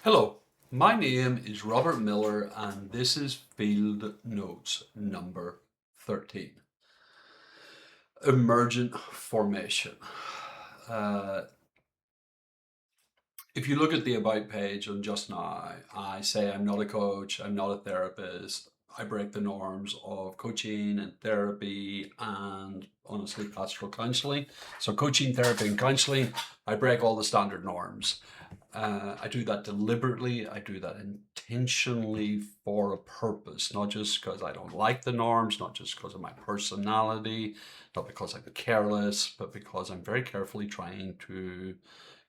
Hello, my name is Robert Miller and this is Field Notes number 13. Emergent formation. Uh, if you look at the About page on Just Now, I say I'm not a coach, I'm not a therapist. I break the norms of coaching and therapy and honestly pastoral counseling. So, coaching, therapy, and counseling, I break all the standard norms. I do that deliberately. I do that intentionally for a purpose, not just because I don't like the norms, not just because of my personality, not because I'm careless, but because I'm very carefully trying to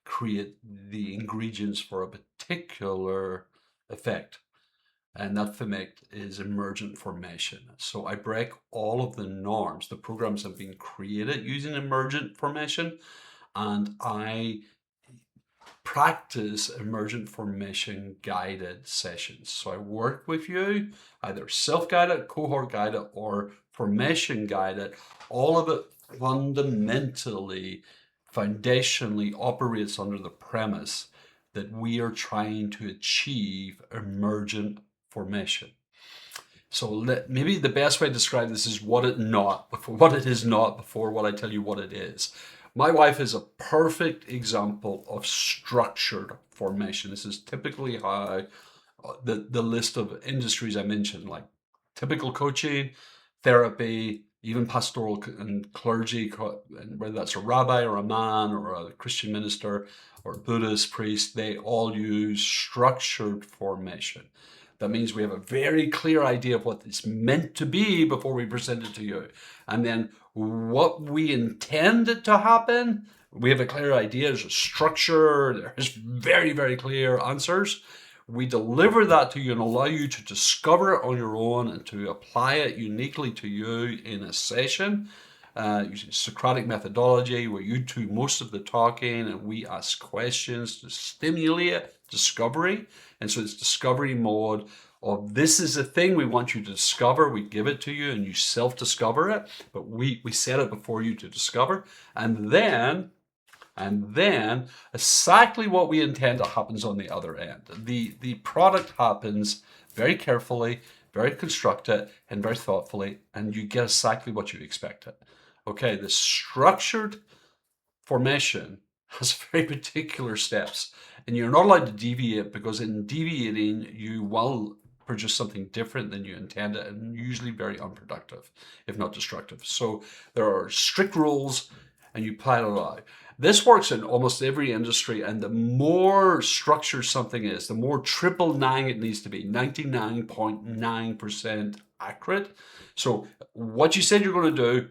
create the ingredients for a particular effect. And that effect is emergent formation. So I break all of the norms. The programs have been created using emergent formation, and I practice emergent formation guided sessions. So I work with you, either self-guided, cohort guided, or formation guided. All of it fundamentally, foundationally operates under the premise that we are trying to achieve emergent formation. So maybe the best way to describe this is what it is not before what I tell you what it is. My wife is a perfect example of structured formation. This is typically how the list of industries I mentioned, like typical coaching, therapy, even pastoral and clergy, and whether that's a rabbi or a man or a Christian minister or a Buddhist priest, they all use structured formation. That means we have a very clear idea of what it's meant to be before we present it to you. And then what we intend it to happen, we have a clear idea, there's a structure, there's very, very clear answers. We deliver that to you and allow you to discover it on your own and to apply it uniquely to you in a session using Socratic methodology, where you do most of the talking and we ask questions to stimulate discovery. And so it's discovery mode of this is a thing we want you to discover. We give it to you and you self-discover it, but we set it before you to discover. And then exactly what we intend happens on the other end. The product happens very carefully, very constructed, and very thoughtfully, and you get exactly what you expected. Okay, the structured formation has very particular steps, and you're not allowed to deviate, because in deviating, you will produce something different than you intended, and usually very unproductive, if not destructive. So there are strict rules, and you plan it out. This works in almost every industry, and the more structured something is, the more triple nine it needs to be, 99.9% accurate. So what you said you're going to do,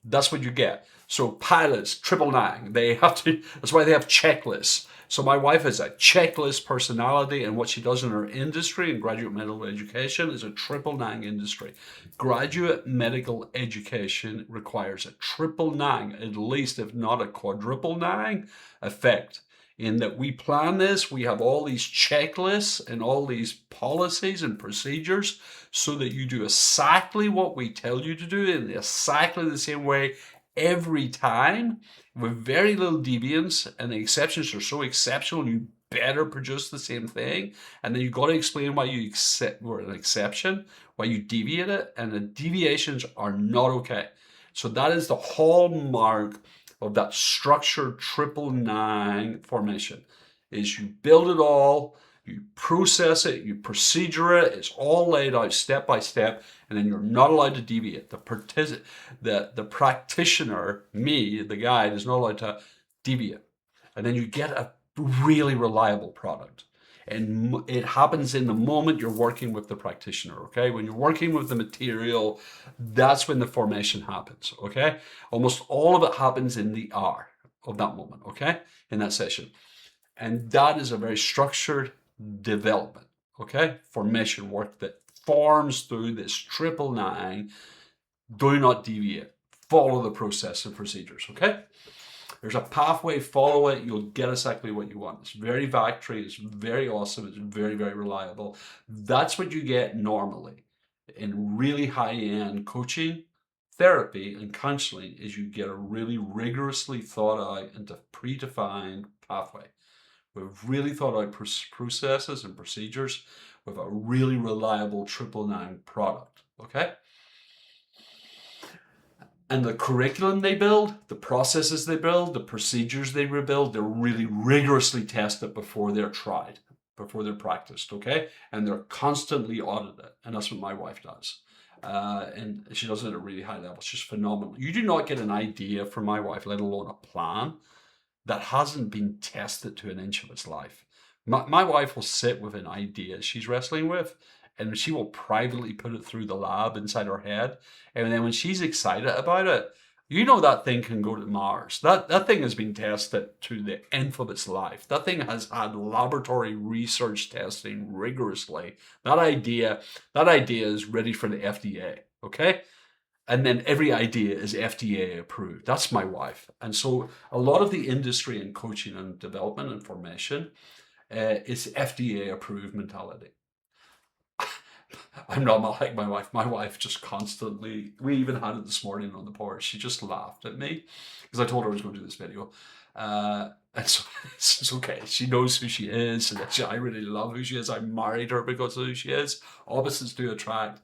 that's what you get. So pilots, triple nine, they have to, that's why they have checklists. So my wife is a checklist personality, and what she does in her industry in graduate medical education is a triple nine industry. Graduate medical education requires a triple nine, at least, if not a quadruple nine effect. In that we plan this, we have all these checklists and all these policies and procedures so that you do exactly what we tell you to do in exactly the same way every time, with very little deviance, and the exceptions are so exceptional you better produce the same thing. And then you've got to explain why you accept were an exception, why you deviate it, and the deviations are not okay. So that is the hallmark of that structured triple nine formation. Is you build it all, you process it, you procedure it, it's all laid out step by step, and then you're not allowed to deviate. The practitioner, me, the guide, is not allowed to deviate. And then you get a really reliable product. And it happens in the moment you're working with the practitioner, okay? When you're working with the material, that's when the formation happens, okay? Almost all of it happens in the hour of that moment, okay? In that session. And that is a very structured development, okay? Formation work that forms through this triple nine. Do not deviate. Follow the process and procedures, okay? There's a pathway, follow it, you'll get exactly what you want. It's very factory, it's very awesome, it's very, very reliable. That's what you get normally in really high-end coaching, therapy, and counseling, is you get a really rigorously thought out and predefined pathway. We've really thought out processes and procedures with a really reliable 999 product, okay? And the curriculum they build, the processes they build, the procedures they rebuild, they're really rigorously tested before they're tried, before they're practiced, okay? And they're constantly audited. And that's what my wife does. And she does it at a really high level. She's phenomenal. You do not get an idea from my wife, let alone a plan, that hasn't been tested to an inch of its life. My wife will sit with an idea she's wrestling with, and she will privately put it through the lab inside her head. And then when she's excited about it, you know that thing can go to Mars. That thing has been tested to the nth of its life. That thing has had laboratory research testing rigorously. That idea is ready for the FDA, okay? And then every idea is FDA approved. That's my wife. And so a lot of the industry in coaching and development and formation is FDA approved mentality. I'm not like my wife. My wife just constantly, we even had it this morning on the porch. She just laughed at me because I told her I was going to do this video. And so it's okay. She knows who she is. And I really love who she is. I married her because of who she is. Opposites do attract.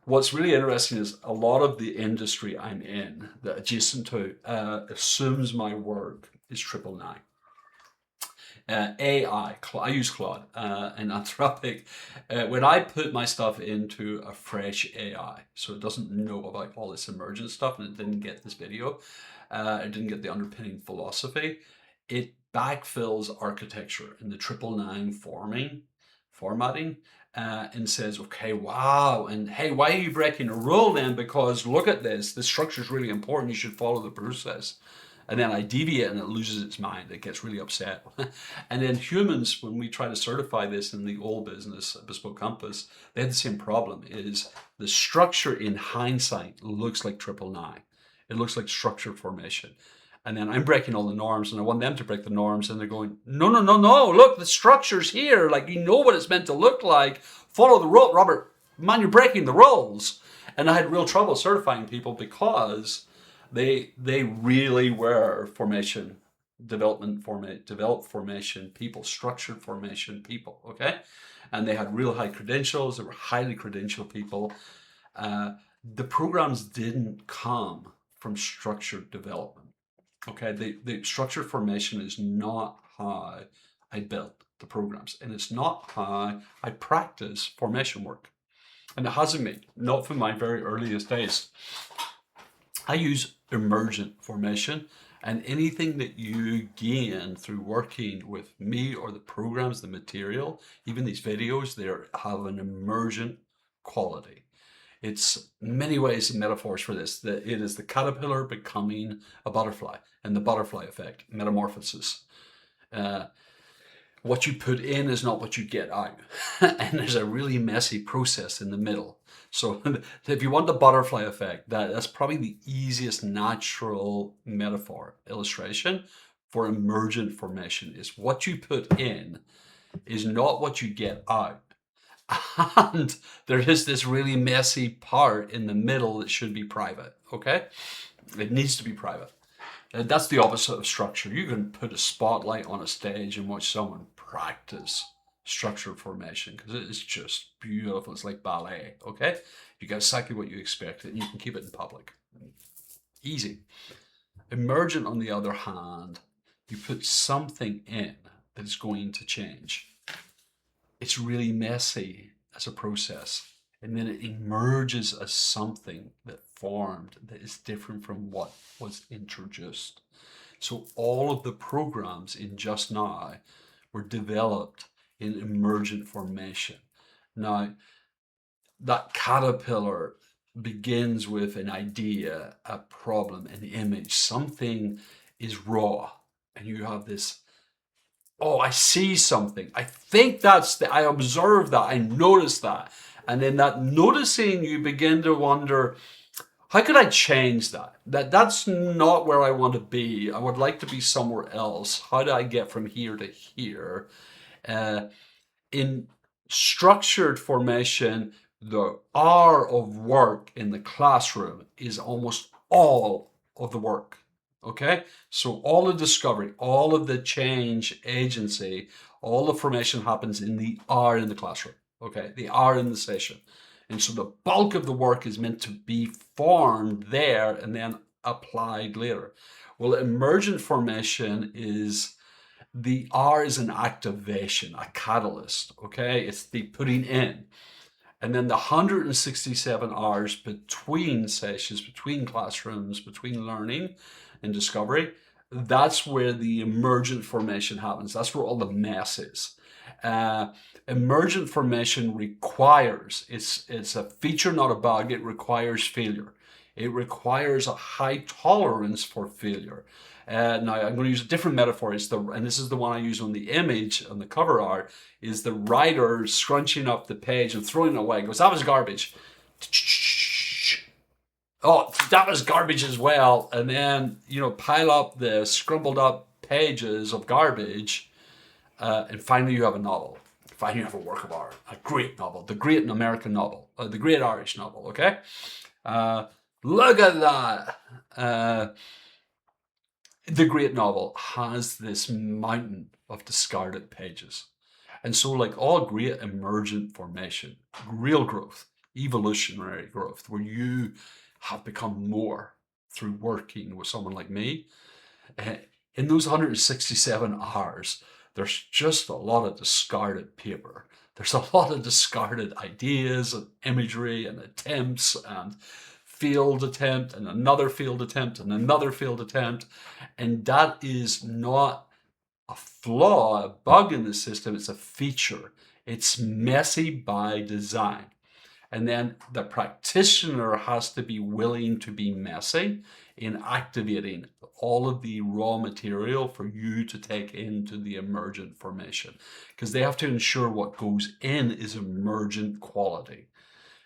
What's really interesting is a lot of the industry I'm in, that adjacent to, assumes my work is 999. AI, I use Claude and Anthropic. When I put my stuff into a fresh AI, so it doesn't know about all this emergent stuff and it didn't get this video, it didn't get the underpinning philosophy, it backfills architecture in the 999 formatting and says, okay, wow, and hey, why are you breaking a rule then? Because look at this, the structure is really important, you should follow the process. And then I deviate and it loses its mind. It gets really upset. And then humans, when we try to certify this in the old business, Bespoke Compass, they had the same problem, is the structure in hindsight looks like 999. It looks like structured formation. And then I'm breaking all the norms and I want them to break the norms and they're going, no, no, no, no, look, the structure's here. Like, you know what it's meant to look like. Follow the rule. Robert, man, you're breaking the rules. And I had real trouble certifying people because they really were developed formation people, structured formation people, okay? And they had real high credentials. They were highly credentialed people. The programs didn't come from structured development, okay? The structured formation is not how I built the programs, and it's not how I practice formation work. And it hasn't been, not from my very earliest days. I use emergent formation, and anything that you gain through working with me or the programs, the material, even these videos, they have an emergent quality. It's many ways and metaphors for this. That it is the caterpillar becoming a butterfly, and the butterfly effect, metamorphosis. What you put in is not what you get out. And there's a really messy process in the middle. So if you want the butterfly effect, that's probably the easiest natural metaphor, illustration for emergent formation, is what you put in is not what you get out. And there is this really messy part in the middle that should be private, okay? It needs to be private. That's the opposite of structure. You can put a spotlight on a stage and watch someone practice structured formation because it is just beautiful. It's like ballet, okay? You get exactly what you expect and you can keep it in public. Easy. Emergent, on the other hand, you put something in that is going to change. It's really messy as a process, and then it emerges as something that formed that is different from what was introduced. So all of the programs in Just Now were developed in emergent formation. Now, that caterpillar begins with an idea, a problem, an image. Something is raw, and you have this, oh, I see something. I think I observe that, I notice that. And then that noticing, you begin to wonder, how could I change that? That's not where I want to be. I would like to be somewhere else. How do I get from here to here? In structured formation, the hour of work in the classroom is almost all of the work Okay, so all the discovery, all of the change agency, all the formation happens in the hour in the classroom. Okay, the hour in the session. And so the bulk of the work is meant to be formed there and then applied later. Well, emergent formation is the R is an activation, a catalyst. Okay, it's the putting in. And then the 167 hours between sessions, between classrooms, between learning and discovery, that's where the emergent formation happens. That's where all the mess is. Emergent formation requires, it's a feature, not a bug, it requires failure. It requires a high tolerance for failure. Now, I'm going to use a different metaphor. And this is the one I use on the image, on the cover art, is the writer scrunching up the page and throwing it away. He goes, that was garbage. Oh, that was garbage as well. And then, pile up the scrumbled up pages of garbage. And finally, you have a novel. Finally, you have a work of art, a great novel, the great American novel, the great Irish novel, okay? Look at that. The great novel has this mountain of discarded pages. And so, like all great emergent formation, real growth, evolutionary growth, where you have become more through working with someone like me, in those 167 hours, there's just a lot of discarded paper. There's a lot of discarded ideas and imagery and attempts and failed attempt and another failed attempt and another failed attempt. And that is not a flaw, a bug in the system. It's a feature. It's messy by design. And then the practitioner has to be willing to be messy in activating all of the raw material for you to take into the emergent formation, because they have to ensure what goes in is emergent quality.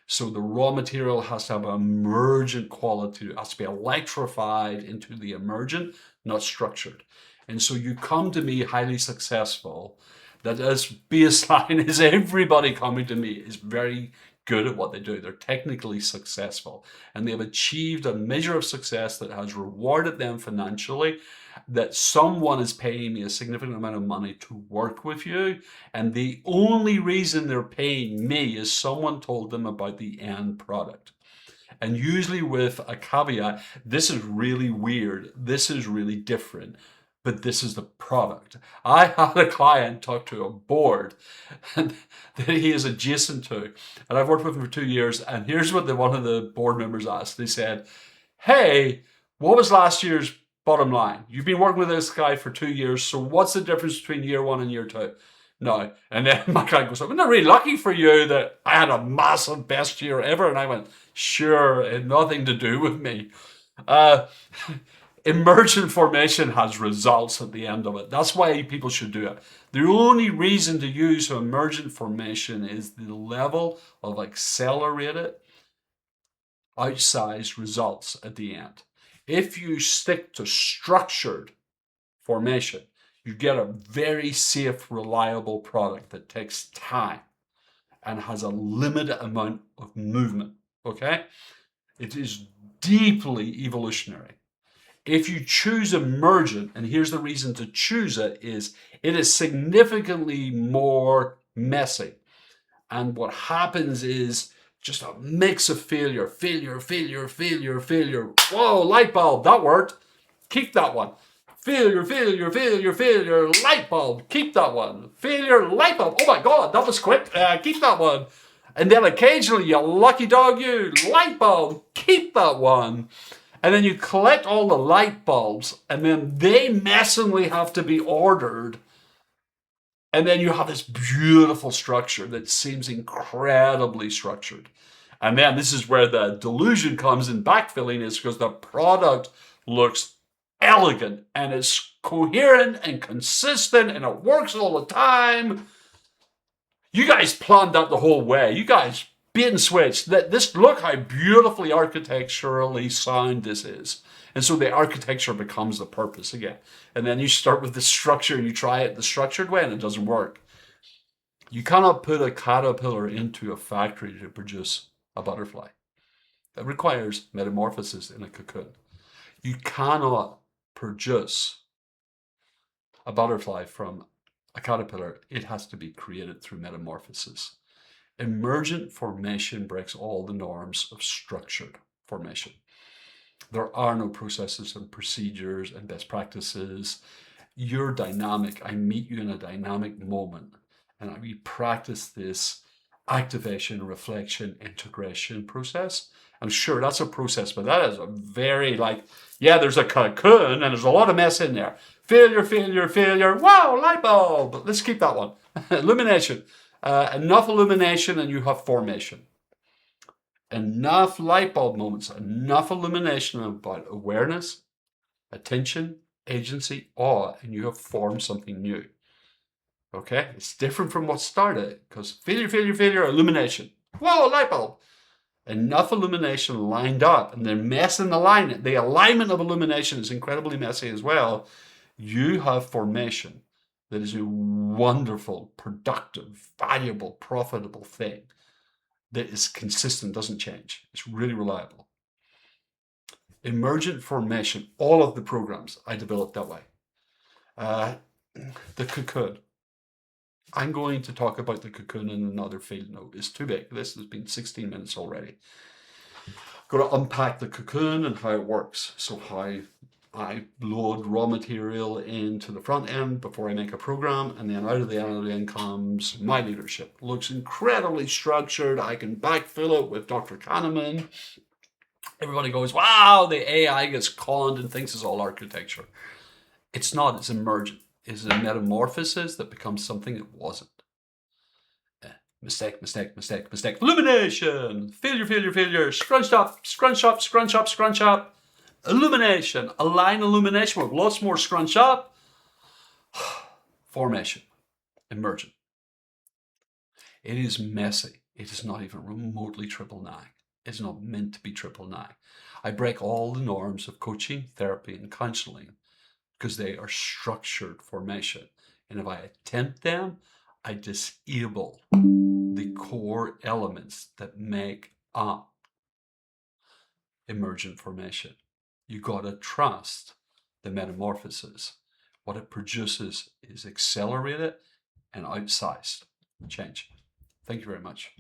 So the raw material has to have an emergent quality. It has to be electrified into the emergent, not structured. And so you come to me highly successful. That as baseline is everybody coming to me is very good at what they do. They're technically successful and they've achieved a measure of success that has rewarded them financially, that someone is paying me a significant amount of money to work with you. And the only reason they're paying me is someone told them about the end product. And usually with a caveat, this is really weird. This is really different. But this is the product. I had a client talk to a board that he is adjacent to, and I've worked with him for 2 years. And here's what one of the board members asked. They said, "Hey, what was last year's bottom line? You've been working with this guy for 2 years, so what's the difference between year one and year two?" No. And then my client goes, "I'm not really lucky for you that I had a massive best year ever." And I went, "Sure, it had nothing to do with me." Emergent formation has results at the end of it. That's why people should do it. The only reason to use emergent formation is the level of accelerated, outsized results at the end. If you stick to structured formation, you get a very safe, reliable product that takes time and has a limited amount of movement. Okay? It is deeply evolutionary. If you choose emergent, and here's the reason to choose it is significantly more messy. And what happens is just a mix of failure. Whoa, light bulb, that worked. Keep that one. Failure, light bulb, keep that one. Failure, light bulb, oh my God, that was quick, keep that one. And then occasionally, you lucky dog, you, light bulb, keep that one. And then you collect all the light bulbs, and then they messily have to be ordered. And then you have this beautiful structure that seems incredibly structured. And then this is where the delusion comes in backfilling, is because the product looks elegant and it's coherent and consistent and it works all the time. You guys planned that the whole way. You guys bait and switch. Look how beautifully architecturally sound this is. And so the architecture becomes the purpose again. And then you start with the structure and you try it the structured way and it doesn't work. You cannot put a caterpillar into a factory to produce a butterfly. That requires metamorphosis in a cocoon. You cannot produce a butterfly from a caterpillar, it has to be created through metamorphosis. Emergent formation breaks all the norms of structured formation. There are no processes and procedures and best practices. You're dynamic. I meet you in a dynamic moment, and we practice this activation, reflection, integration process. I'm sure that's a process, but that is a very there's a cocoon and there's a lot of mess in there. Failure, failure, failure. Wow, light bulb. Let's keep that one. Illumination. Enough illumination and you have formation. Enough light bulb moments, enough illumination about awareness, attention, agency, awe, and you have formed something new. Okay? It's different from what started, because failure, failure, failure, illumination. Whoa, light bulb. Enough illumination lined up, and they're messing the alignment. The alignment of illumination is incredibly messy as well. You have formation that is a wonderful, productive, valuable, profitable thing that is consistent, doesn't change. It's really reliable. Emergent formation, all of the programs I developed that way. The cocoon. I'm going to talk about the cocoon in another field note. It's too big. This has been 16 minutes already. Got to unpack the cocoon and how it works. So how I load raw material into the front end before I make a program, and then out of the end comes my leadership. Looks incredibly structured. I can backfill it with Dr. Kahneman. Everybody goes, wow, the AI gets conned and thinks it's all architecture. It's not, it's emergent. It's a metamorphosis that becomes something it wasn't. Mistake, mistake, mistake, mistake. Illumination. Failure, failure, failure. Scrunch up, scrunch up, scrunch up, scrunch up. Illumination. Align illumination with lots more scrunch up. Formation. Emergent. It is messy. It is not even remotely 999. It's not meant to be 999. I break all the norms of coaching, therapy, and counseling because they are structured formation. And if I attempt them, I disable the core elements that make up emergent formation. You gotta trust the metamorphosis. What it produces is accelerated and outsized change. Thank you very much.